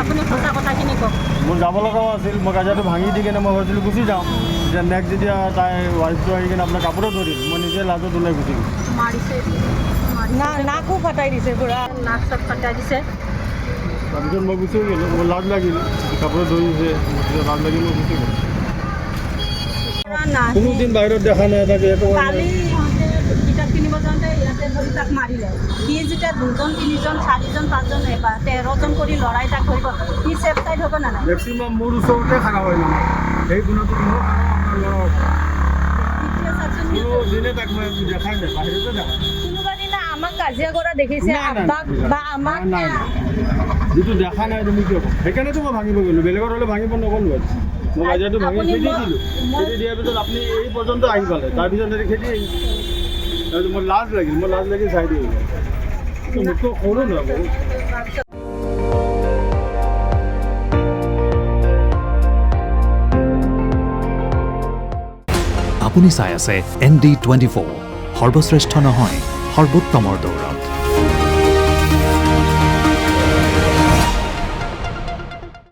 আপুনি সঁচা কথাখিনি কওক। মোৰ যাব লগাও আছিল, মই কাজিয়াটো ভাঙি দি কিনে মই ভাবিছিলোঁ গুচি যাওঁ। যে নেক্সট যেতিয়া তাই ৱাইফটো আহি কিনে আপোনাৰ কাপোৰত ধৰিল, মই নিজে লাজত ওলাই গুচি গৈছোঁ। মাৰিছে নাকো ফটাই দিছে পুৰা, নাক চাক ফটাই দিছে। তাৰপিছত মই গুচি গ'লোঁ, মোৰ লাজ লাগিল, কাপোৰত ধৰিছে, লাজ লাগি মই গুচি গ'লোঁ। কোনোদিন বাহিৰত দেখা নাই তাকে। কালি ইহঁতে কিতাপ কিনিব যাওঁতে ইয়াতে ধৰি তাক মাৰিলে। সি যেতিয়া 2জন 3জন 4জন 5জন 13জন কৰি লৰাই তাক ধৰিব, সি ছেফ চাইড হ'ব না নাই? মেক্সিমাম মোৰ ওচৰতে খাৰা হয় নহয়, সেই গুণাটো মোৰ দিনে তাক মই দেখাই নাই, বাহিৰতে দেখাই। কোনোবা দিনা আমাক কাজিয়া কৰা দেখিছে আব্বাক বা আমাক নাই যিটো দেখা নাই তুমি কিয় ক'ম? সেইকাৰণেতো মই ভাঙিব গ'লোঁ, বেলেগৰ হ'লে ভাঙিব নগ'লোঁ আজি। মই কাজিয়াটো ভাঙি খেদি দিলোঁ, খেদি দিয়াৰ পিছত আপুনি এই পৰ্যন্ত আহি পালে, তাৰপিছত খেদি আহিছোঁ। তাৰপিছত মোৰ লাজ লাগি চাই দিওঁ। মোতকৈ সৰু নহয় বহুত। আপুনি চাই আছে ND24, সৰ্বশ্ৰেষ্ঠ নহয় সৰ্বোত্তমৰ দৌৰ।